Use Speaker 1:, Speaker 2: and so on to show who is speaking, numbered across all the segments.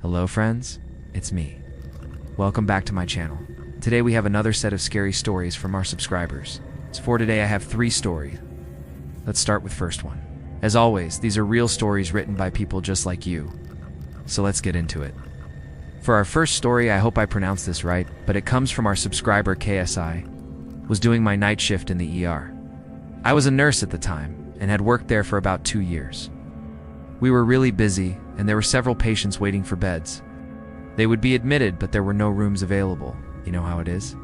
Speaker 1: Hello friends, it's me. Welcome back to my channel. Today we have another set of scary stories from our subscribers. So for today I have 3 stories. Let's start with first one. As always, these are real stories written by people just like you. So let's get into it. For our first story, I hope I pronounced this right, but it comes from our subscriber KSI. Was doing my night shift in the ER. I was a nurse at the time and had worked there for about 2 years. We were really busy and there were several patients waiting for beds. They would be admitted, but there were no rooms available. You know how it is.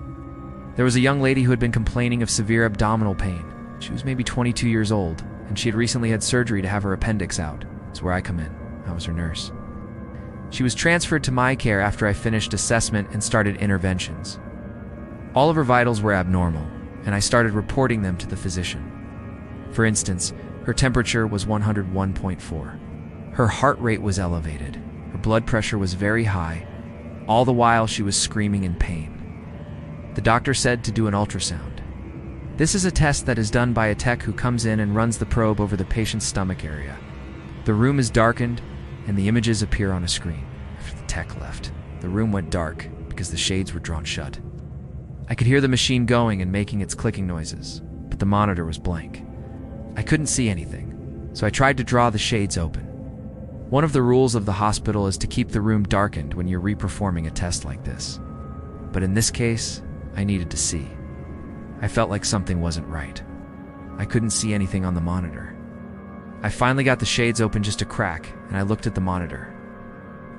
Speaker 1: There was a young lady who had been complaining of severe abdominal pain. She was maybe 22 years old, and she had recently had surgery to have her appendix out. That's where I come in. I was her nurse. She was transferred to my care after I finished assessment and started interventions. All of her vitals were abnormal, and I started reporting them to the physician. For instance, her temperature was 101.4. Her heart rate was elevated. Her blood pressure was very high. All the while she was screaming in pain. The doctor said to do an ultrasound. This is a test that is done by a tech who comes in and runs the probe over the patient's stomach area. The room is darkened and the images appear on a screen. After the tech left, the room went dark because the shades were drawn shut. I could hear the machine going and making its clicking noises, but the monitor was blank. I couldn't see anything, so I tried to draw the shades open. One of the rules of the hospital is to keep the room darkened when you're re-performing a test like this. But in this case, I needed to see. I felt like something wasn't right. I couldn't see anything on the monitor. I finally got the shades open just a crack, and I looked at the monitor.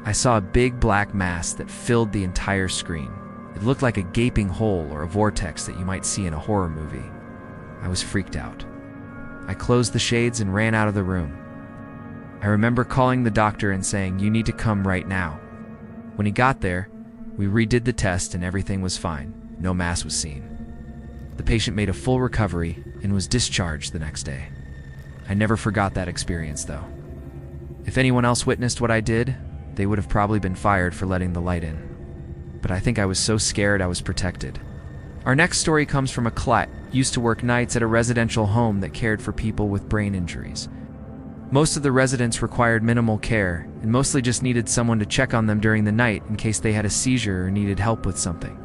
Speaker 1: I saw a big black mass that filled the entire screen. It looked like a gaping hole or a vortex that you might see in a horror movie. I was freaked out. I closed the shades and ran out of the room. I remember calling the doctor and saying, "You need to come right now." When he got there, we redid the test and everything was fine. No mass was seen. The patient made a full recovery and was discharged the next day. I never forgot that experience though. If anyone else witnessed what I did, they would have probably been fired for letting the light in. But I think I was so scared I was protected. Our next story comes from a client used to work nights at a residential home that cared for people with brain injuries. Most of the residents required minimal care and mostly just needed someone to check on them during the night in case they had a seizure or needed help with something.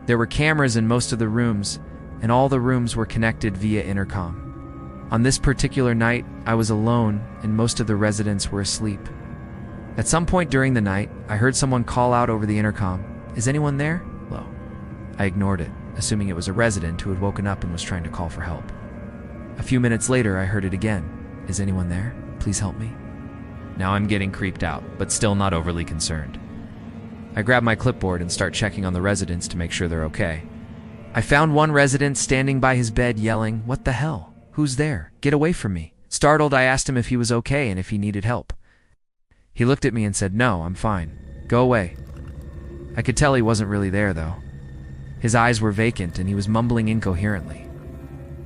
Speaker 1: There were cameras in most of the rooms, and all the rooms were connected via intercom. On this particular night, I was alone and most of the residents were asleep. At some point during the night, I heard someone call out over the intercom, "Is anyone there?" Low. I ignored it, assuming it was a resident who had woken up and was trying to call for help. A few minutes later, I heard it again. "Is anyone there? Please help me." Now I'm getting creeped out, but still not overly concerned. I grab my clipboard and start checking on the residents to make sure they're okay. I found one resident standing by his bed yelling, "What the hell? Who's there? Get away from me." Startled, I asked him if he was okay and if he needed help. He looked at me and said, "No, I'm fine. Go away." I could tell he wasn't really there though. His eyes were vacant and he was mumbling incoherently.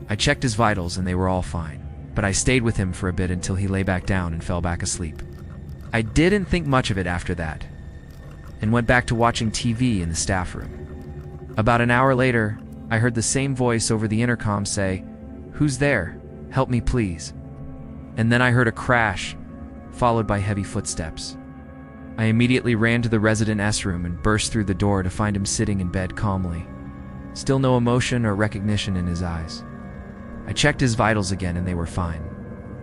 Speaker 1: I checked his vitals and they were all fine. But I stayed with him for a bit until he lay back down and fell back asleep. I didn't think much of it after that, and went back to watching TV in the staff room. About an hour later, I heard the same voice over the intercom say, "Who's there? Help me please." And then I heard a crash, followed by heavy footsteps. I immediately ran to the resident S room and burst through the door to find him sitting in bed calmly. Still no emotion or recognition in his eyes. I checked his vitals again and they were fine,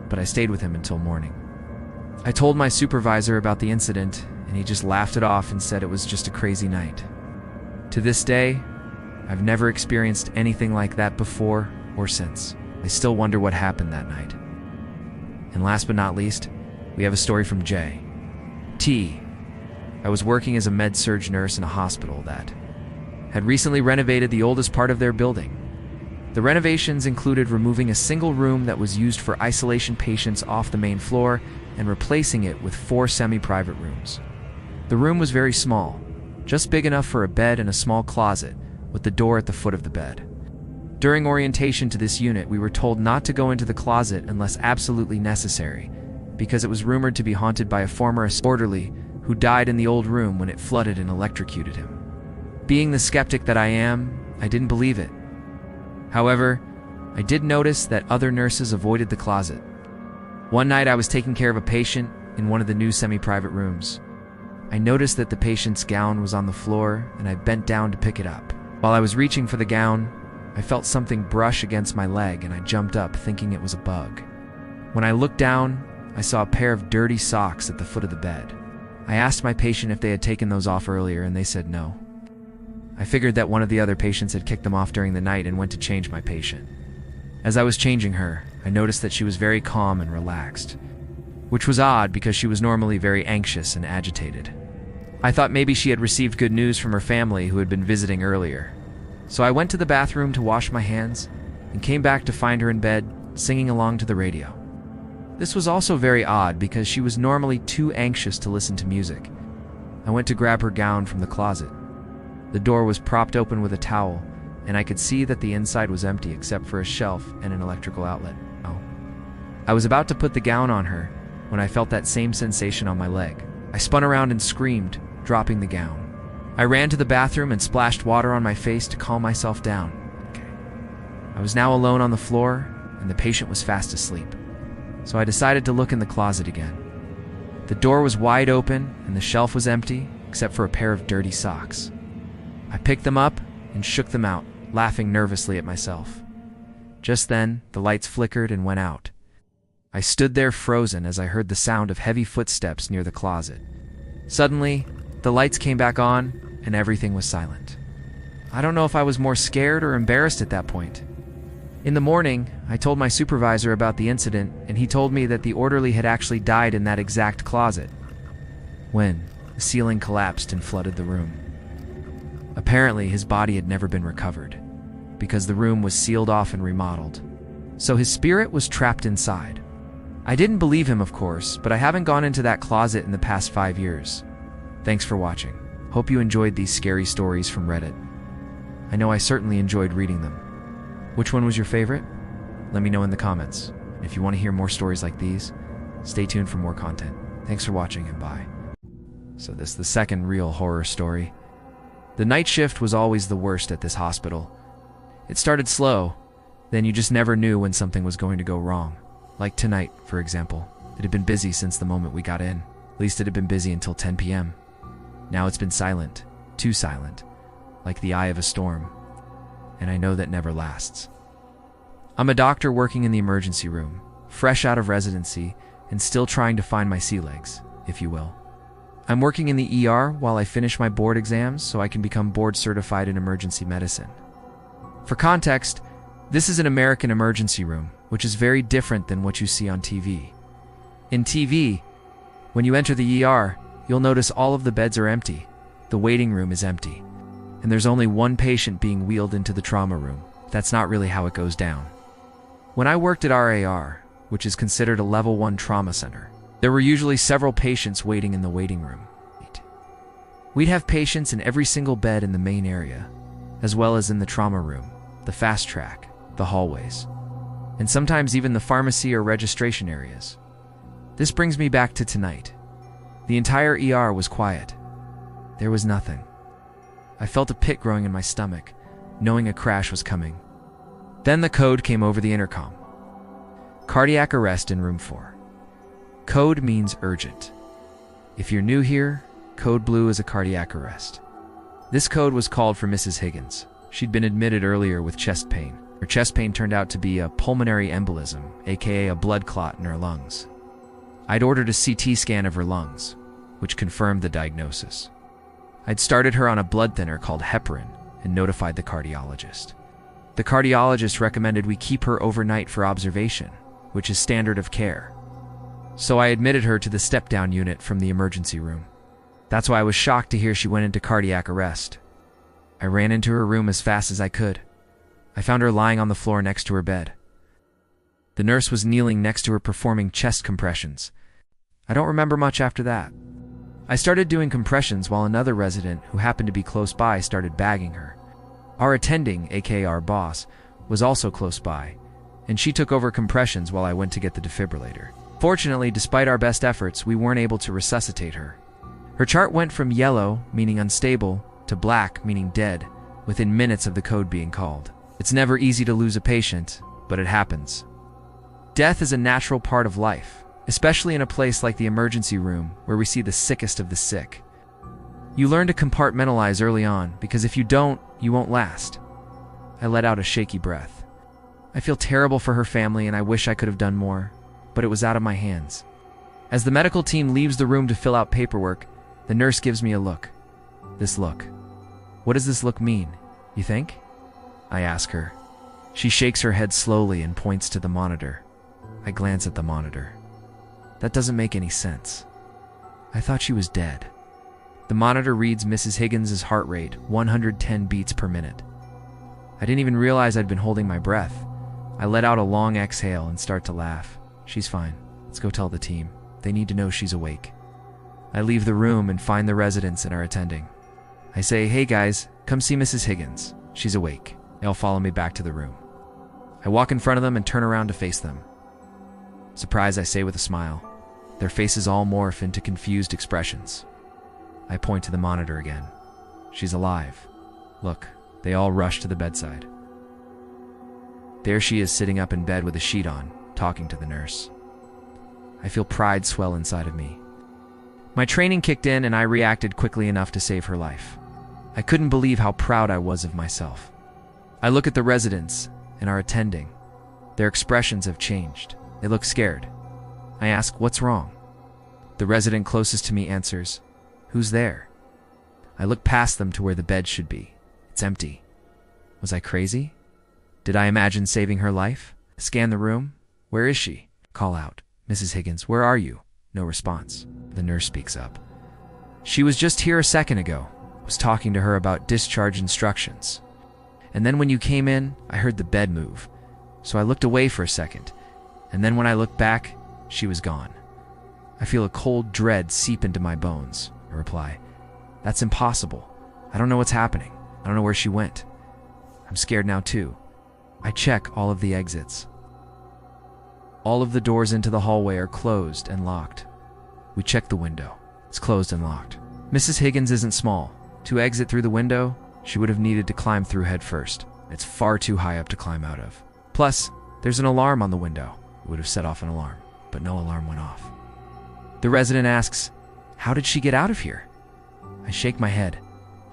Speaker 1: but I stayed with him until morning. I told my supervisor about the incident and he just laughed it off and said it was just a crazy night. To this day, I've never experienced anything like that before or since. I still wonder what happened that night. And last but not least, we have a story from J. T. I was working as a med-surg nurse in a hospital that had recently renovated the oldest part of their building. The renovations included removing a single room that was used for isolation patients off the main floor and replacing it with 4 semi-private rooms. The room was very small, just big enough for a bed and a small closet, with the door at the foot of the bed. During orientation to this unit, we were told not to go into the closet unless absolutely necessary, because it was rumored to be haunted by a former orderly who died in the old room when it flooded and electrocuted him. Being the skeptic that I am, I didn't believe it. However, I did notice that other nurses avoided the closet. One night I was taking care of a patient in one of the new semi-private rooms. I noticed that the patient's gown was on the floor, and I bent down to pick it up. While I was reaching for the gown, I felt something brush against my leg, and I jumped up, thinking it was a bug. When I looked down, I saw a pair of dirty socks at the foot of the bed. I asked my patient if they had taken those off earlier, and they said no. I figured that one of the other patients had kicked them off during the night and went to change my patient. As I was changing her, I noticed that she was very calm and relaxed, which was odd because she was normally very anxious and agitated. I thought maybe she had received good news from her family who had been visiting earlier. So I went to the bathroom to wash my hands and came back to find her in bed, singing along to the radio. This was also very odd because she was normally too anxious to listen to music. I went to grab her gown from the closet. The door was propped open with a towel, and I could see that the inside was empty except for a shelf and an electrical outlet. I was about to put the gown on her when I felt that same sensation on my leg. I spun around and screamed, dropping the gown. I ran to the bathroom and splashed water on my face to calm myself down. I was now alone on the floor, and the patient was fast asleep. So I decided to look in the closet again. The door was wide open, and the shelf was empty, except for a pair of dirty socks. I picked them up and shook them out, laughing nervously at myself. Just then, the lights flickered and went out. I stood there frozen as I heard the sound of heavy footsteps near the closet. Suddenly, the lights came back on, and everything was silent. I don't know if I was more scared or embarrassed at that point. In the morning, I told my supervisor about the incident, and he told me that the orderly had actually died in that exact closet, when the ceiling collapsed and flooded the room. Apparently, his body had never been recovered, because the room was sealed off and remodeled. So his spirit was trapped inside. I didn't believe him, of course, but I haven't gone into that closet in the past 5 years. Thanks for watching. Hope you enjoyed these scary stories from Reddit. I know I certainly enjoyed reading them. Which one was your favorite? Let me know in the comments. And if you want to hear more stories like these, stay tuned for more content. Thanks for watching, and bye. So this is the second real horror story. The night shift was always the worst at this hospital. It started slow, then you just never knew when something was going to go wrong. Like tonight, for example. It had been busy since the moment we got in. At least it had been busy until 10 p.m. Now it's been silent, too silent, like the eye of a storm. And I know that never lasts. I'm a doctor working in the emergency room, fresh out of residency, and still trying to find my sea legs, if you will. I'm working in the ER while I finish my board exams so I can become board certified in emergency medicine. For context, this is an American emergency room, which is very different than what you see on TV. In TV, when you enter the ER, you'll notice all of the beds are empty, the waiting room is empty, and there's only one patient being wheeled into the trauma room. That's not really how it goes down. When I worked at RAR, which is considered a level 1 trauma center, there were usually several patients waiting in the waiting room. We'd have patients in every single bed in the main area, as well as in the trauma room, the fast track, the hallways, and sometimes even the pharmacy or registration areas. This brings me back to tonight. The entire ER was quiet. There was nothing. I felt a pit growing in my stomach, knowing a crash was coming. Then the code came over the intercom. Cardiac arrest in room 4. Code means urgent. If you're new here, code blue is a cardiac arrest. This code was called for Mrs. Higgins. She'd been admitted earlier with chest pain. Her chest pain turned out to be a pulmonary embolism, aka a blood clot in her lungs. I'd ordered a CT scan of her lungs, which confirmed the diagnosis. I'd started her on a blood thinner called heparin and notified the cardiologist. The cardiologist recommended we keep her overnight for observation, which is standard of care. So I admitted her to the step-down unit from the emergency room. That's why I was shocked to hear she went into cardiac arrest. I ran into her room as fast as I could. I found her lying on the floor next to her bed. The nurse was kneeling next to her performing chest compressions. I don't remember much after that. I started doing compressions while another resident who happened to be close by started bagging her. Our attending, aka our boss, was also close by, and she took over compressions while I went to get the defibrillator. Fortunately, despite our best efforts, we weren't able to resuscitate her. Her chart went from yellow, meaning unstable, to black, meaning dead, within minutes of the code being called. It's never easy to lose a patient, but it happens. Death is a natural part of life, especially in a place like the emergency room where we see the sickest of the sick. You learn to compartmentalize early on, because if you don't, you won't last. I let out a shaky breath. I feel terrible for her family and I wish I could have done more, but it was out of my hands. As the medical team leaves the room to fill out paperwork, the nurse gives me a look. This look. What does this look mean, you think? I ask her. She shakes her head slowly and points to the monitor. I glance at the monitor. That doesn't make any sense. I thought she was dead. The monitor reads Mrs. Higgins' heart rate, 110 beats per minute. I didn't even realize I'd been holding my breath. I let out a long exhale and start to laugh. She's fine. Let's go tell the team. They need to know she's awake. I leave the room and find the residents and are attending. I say, hey guys, come see Mrs. Higgins. She's awake. They all follow me back to the room. I walk in front of them and turn around to face them. Surprise, I say with a smile. Their faces all morph into confused expressions. I point to the monitor again. She's alive. Look, they all rush to the bedside. There she is sitting up in bed with a sheet on, talking to the nurse. I feel pride swell inside of me. My training kicked in and I reacted quickly enough to save her life. I couldn't believe how proud I was of myself. I look at the residents and are attending. Their expressions have changed. They look scared. I ask, what's wrong? The resident closest to me answers, who's there? I look past them to where the bed should be. It's empty. Was I crazy? Did I imagine saving her life? Scan the room. Where is she? Call out, Mrs. Higgins, where are you? No response. The nurse speaks up. She was just here a second ago. I was talking to her about discharge instructions. And then when you came in, I heard the bed move. So I looked away for a second. And then when I looked back, she was gone. I feel a cold dread seep into my bones. I reply, that's impossible. I don't know what's happening. I don't know where she went. I'm scared now too. I check all of the exits. All of the doors into the hallway are closed and locked. We check the window. It's closed and locked. Mrs. Higgins isn't small. To exit through the window, she would have needed to climb through head first. It's far too high up to climb out of. Plus, there's an alarm on the window. It would have set off an alarm, but no alarm went off. The resident asks, how did she get out of here? I shake my head.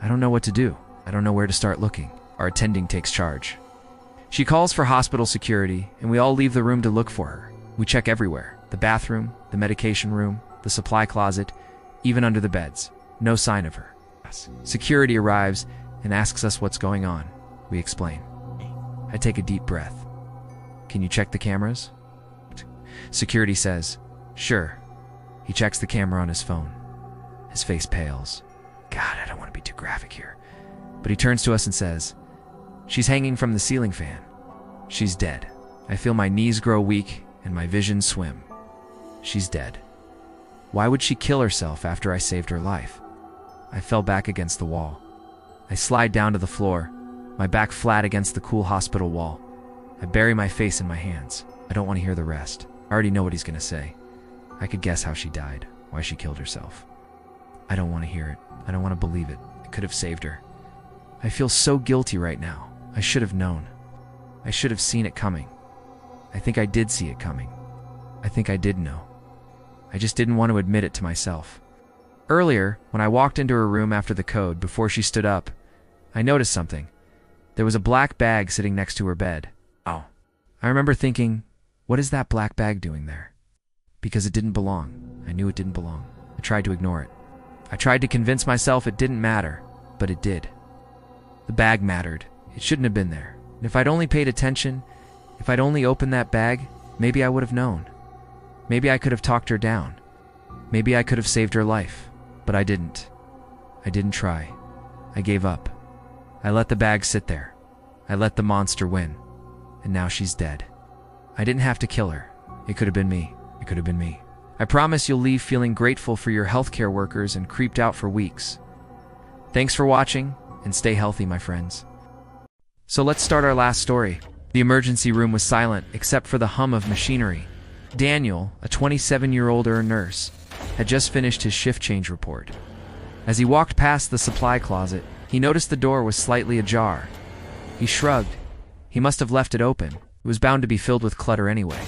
Speaker 1: I don't know what to do. I don't know where to start looking. Our attending takes charge. She calls for hospital security, and we all leave the room to look for her. We check everywhere. The bathroom, the medication room, the supply closet, even under the beds. No sign of her. Security arrives and asks us what's going on. We explain. I take a deep breath. Can you check the cameras? Security says, sure. He checks the camera on his phone. His face pales. God, I don't want to be too graphic here. But he turns to us and says, she's hanging from the ceiling fan. She's dead. I feel my knees grow weak and my vision swim. She's dead. Why would she kill herself after I saved her life? I fell back against the wall. I slide down to the floor, my back flat against the cool hospital wall. I bury my face in my hands. I don't want to hear the rest. I already know what he's going to say. I could guess how she died, why she killed herself. I don't want to hear it. I don't want to believe it. I could have saved her. I feel so guilty right now. I should have known. I should have seen it coming. I think I did see it coming. I think I did know. I just didn't want to admit it to myself. Earlier, when I walked into her room after the code before she stood up, I noticed something. There was a black bag sitting next to her bed. Oh. I remember thinking, what is that black bag doing there? Because it didn't belong. I knew it didn't belong. I tried to ignore it. I tried to convince myself it didn't matter, but it did. The bag mattered. It shouldn't have been there. And if I'd only paid attention, if I'd only opened that bag, maybe I would have known. Maybe I could have talked her down. Maybe I could have saved her life. But I didn't. I didn't try. I gave up. I let the bag sit there. I let the monster win. And now she's dead. I didn't have to kill her. It could have been me. It could have been me. I promise you'll leave feeling grateful for your healthcare workers and creeped out for weeks. Thanks for watching, and stay healthy, my friends. So let's start our last story. The emergency room was silent, except for the hum of machinery. Daniel, a 27-year-old nurse, had just finished his shift change report. As he walked past the supply closet, he noticed the door was slightly ajar. He shrugged. He must have left it open. It was bound to be filled with clutter anyway.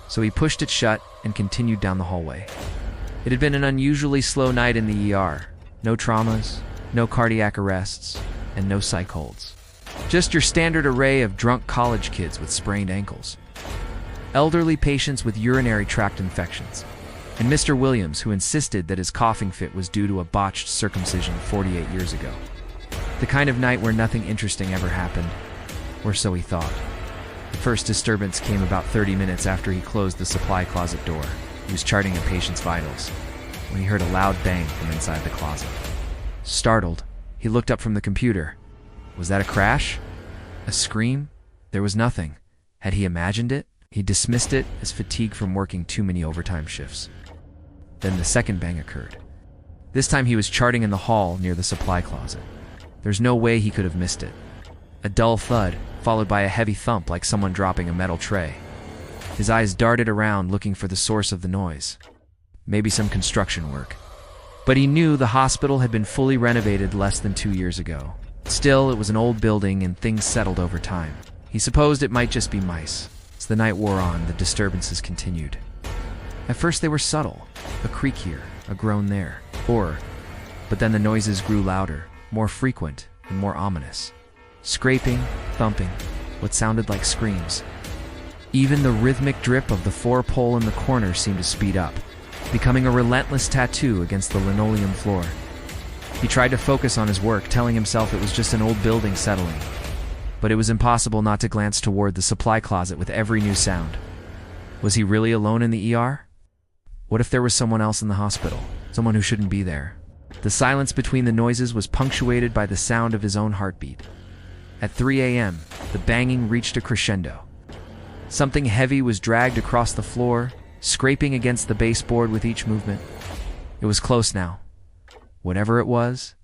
Speaker 1: So he pushed it shut and continued down the hallway. It had been an unusually slow night in the ER. No traumas, no cardiac arrests, and no psych holds. Just your standard array of drunk college kids with sprained ankles, elderly patients with urinary tract infections, and Mr. Williams, who insisted that his coughing fit was due to a botched circumcision 48 years ago. The kind of night where nothing interesting ever happened, or so he thought. The first disturbance came about 30 minutes after he closed the supply closet door. He was charting a patient's vitals when he heard a loud bang from inside the closet. Startled, he looked up from the computer. Was that a crash? A scream? There was nothing. Had he imagined it? He dismissed it as fatigue from working too many overtime shifts. Then the second bang occurred. This time he was charting in the hall near the supply closet. There's no way he could have missed it. A dull thud, followed by a heavy thump like someone dropping a metal tray. His eyes darted around looking for the source of the noise. Maybe some construction work. But he knew the hospital had been fully renovated less than 2 years ago. Still, it was an old building and things settled over time. He supposed it might just be mice. As the night wore on, the disturbances continued. At first they were subtle. A creak here, a groan there, but then the noises grew louder, more frequent, and more ominous. Scraping, thumping, what sounded like screams. Even the rhythmic drip of the 4-pole in the corner seemed to speed up, becoming a relentless tattoo against the linoleum floor. He tried to focus on his work, telling himself it was just an old building settling. But it was impossible not to glance toward the supply closet with every new sound. Was he really alone in the ER? What if there was someone else in the hospital? Someone who shouldn't be there? The silence between the noises was punctuated by the sound of his own heartbeat. At 3 a.m., the banging reached a crescendo. Something heavy was dragged across the floor, scraping against the baseboard with each movement. It was close now. Whatever it was,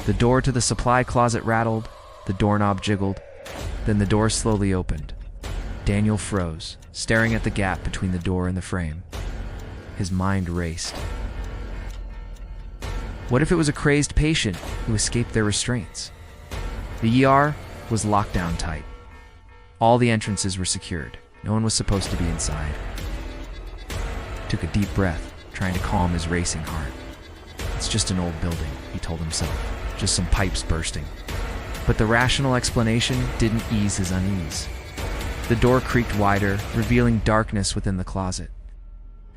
Speaker 1: the door to the supply closet rattled, the doorknob jiggled, then the door slowly opened. Daniel froze, staring at the gap between the door and the frame. His mind raced. What if it was a crazed patient who escaped their restraints? The ER was locked down tight. All the entrances were secured. No one was supposed to be inside. He took a deep breath, trying to calm his racing heart. It's just an old building, he told himself. Just some pipes bursting. But the rational explanation didn't ease his unease. The door creaked wider, revealing darkness within the closet.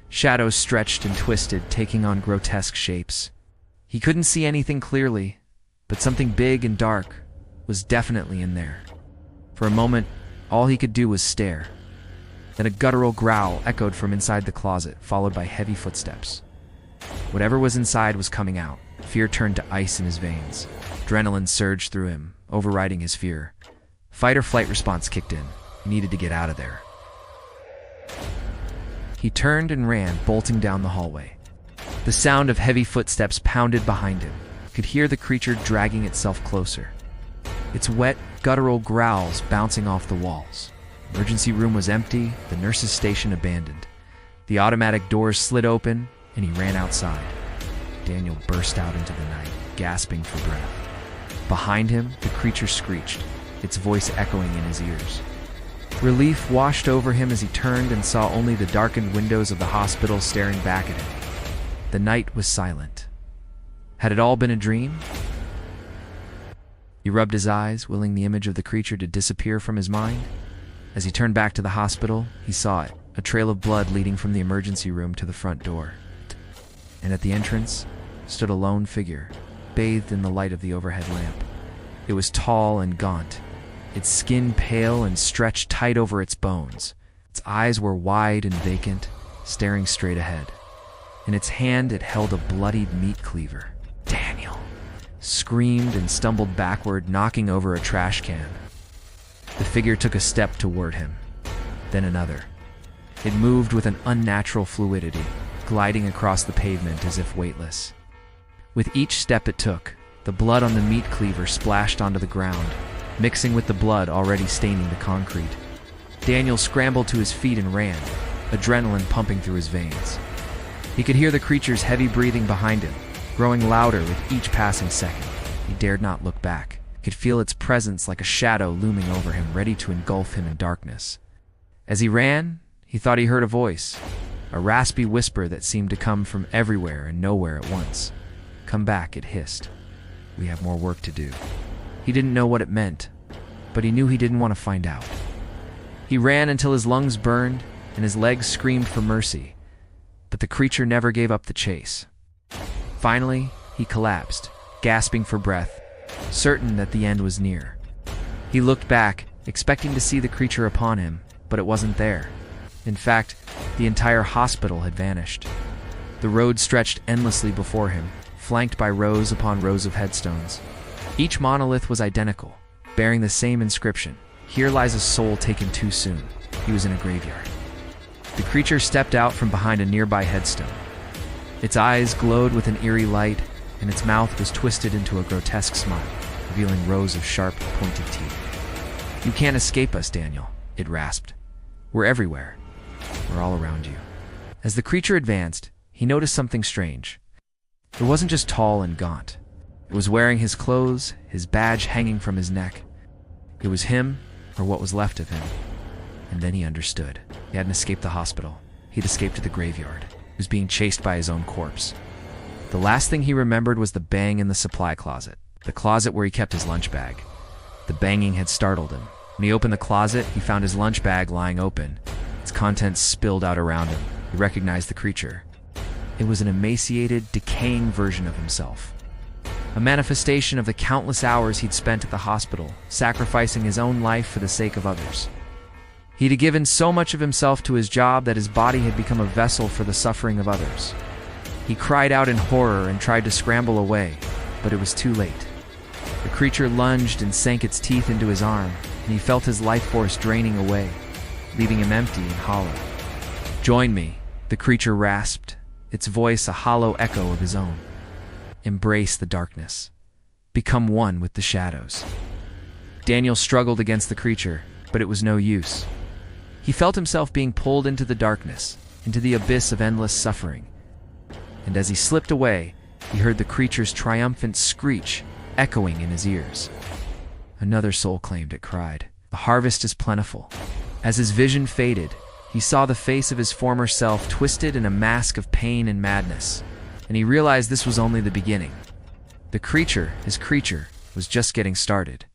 Speaker 1: Shadows stretched and twisted, taking on grotesque shapes. He couldn't see anything clearly, but something big and dark was definitely in there. For a moment, all he could do was stare. Then a guttural growl echoed from inside the closet, followed by heavy footsteps. Whatever was inside was coming out. Fear turned to ice in his veins. Adrenaline surged through him, overriding his fear. Fight or flight response kicked in. He needed to get out of there. He turned and ran, bolting down the hallway. The sound of heavy footsteps pounded behind him. He could hear the creature dragging itself closer. Its wet, guttural growls bouncing off the walls. The emergency room was empty, the nurse's station abandoned. The automatic doors slid open, and he ran outside. Daniel burst out into the night, gasping for breath. Behind him, the creature screeched, its voice echoing in his ears. Relief washed over him as he turned and saw only the darkened windows of the hospital staring back at him. The night was silent. Had it all been a dream? He rubbed his eyes, willing the image of the creature to disappear from his mind. As he turned back to the hospital, he saw it, a trail of blood leading from the emergency room to the front door. And at the entrance stood a lone figure, bathed in the light of the overhead lamp. It was tall and gaunt, its skin pale and stretched tight over its bones. Its eyes were wide and vacant, staring straight ahead. In its hand it held a bloodied meat cleaver. Daniel screamed and stumbled backward, knocking over a trash can. The figure took a step toward him, then another. It moved with an unnatural fluidity, gliding across the pavement as if weightless. With each step it took, the blood on the meat cleaver splashed onto the ground, mixing with the blood already staining the concrete. Daniel scrambled to his feet and ran, adrenaline pumping through his veins. He could hear the creature's heavy breathing behind him, growing louder with each passing second. He dared not look back. He could feel its presence like a shadow looming over him, ready to engulf him in darkness. As he ran, he thought he heard a voice, a raspy whisper that seemed to come from everywhere and nowhere at once. "Come back," it hissed. "We have more work to do." He didn't know what it meant, but he knew he didn't want to find out. He ran until his lungs burned and his legs screamed for mercy, but the creature never gave up the chase. Finally, he collapsed, gasping for breath, certain that the end was near. He looked back, expecting to see the creature upon him, but it wasn't there. In fact, the entire hospital had vanished. The road stretched endlessly before him, flanked by rows upon rows of headstones. Each monolith was identical, bearing the same inscription: "Here lies a soul taken too soon." He was in a graveyard. The creature stepped out from behind a nearby headstone. Its eyes glowed with an eerie light, and its mouth was twisted into a grotesque smile, revealing rows of sharp, pointed teeth. "You can't escape us, Daniel," it rasped. "We're everywhere. We're all around you." As the creature advanced, he noticed something strange. It wasn't just tall and gaunt. It was wearing his clothes, his badge hanging from his neck. It was him, or what was left of him. And then he understood. He hadn't escaped the hospital. He'd escaped to the graveyard. He was being chased by his own corpse. The last thing he remembered was the bang in the supply closet, the closet where he kept his lunch bag. The banging had startled him. When he opened the closet, he found his lunch bag lying open. Its contents spilled out around him. He recognized the creature. It was an emaciated, decaying version of himself. A manifestation of the countless hours he'd spent at the hospital, sacrificing his own life for the sake of others. He'd given so much of himself to his job that his body had become a vessel for the suffering of others. He cried out in horror and tried to scramble away, but it was too late. The creature lunged and sank its teeth into his arm, and he felt his life force draining away, leaving him empty and hollow. "Join me," the creature rasped, its voice a hollow echo of his own. "Embrace the darkness. Become one with the shadows." Daniel struggled against the creature, but it was no use. He felt himself being pulled into the darkness, into the abyss of endless suffering. And as he slipped away, he heard the creature's triumphant screech echoing in his ears. "Another soul claimed," it cried. "The harvest is plentiful." As his vision faded, he saw the face of his former self twisted in a mask of pain and madness, and he realized this was only the beginning. The creature, his creature, was just getting started.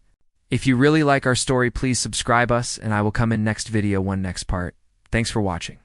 Speaker 1: If you really like our story, please subscribe us, and I will come in next video next part. Thanks for watching.